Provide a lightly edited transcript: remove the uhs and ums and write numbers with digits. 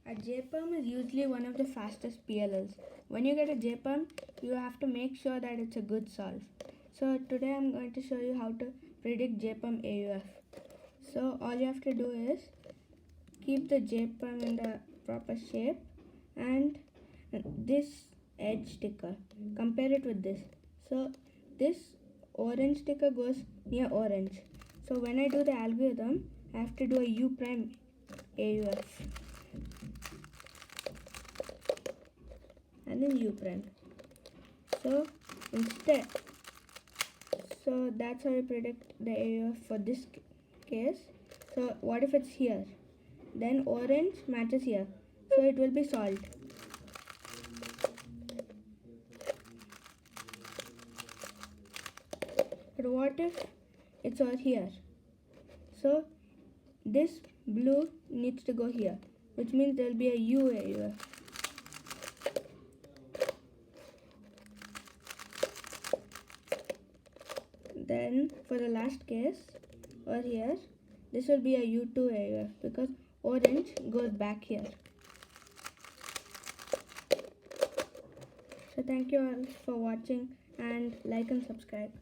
A J-perm is usually one of the fastest PLLs. When you get a J-perm, you have to make sure that it's a good solve. So today I'm going to show you how to predict J-perm AUF. So all you have to do is keep the J-perm in the proper shape and this edge sticker, compare it with this. So this orange sticker goes near orange. So when I do the algorithm, I have to do a U prime AUF and then U prime. So that's how I predict the AUF for this case. So what if it's here? Then orange matches here, so it will be solved. But what if it's all here? So this blue needs to go here, which means there will be a U AUF. Then for the last case, or here, this will be a U2 AUF because orange goes back here. So thank you all for watching and like and subscribe.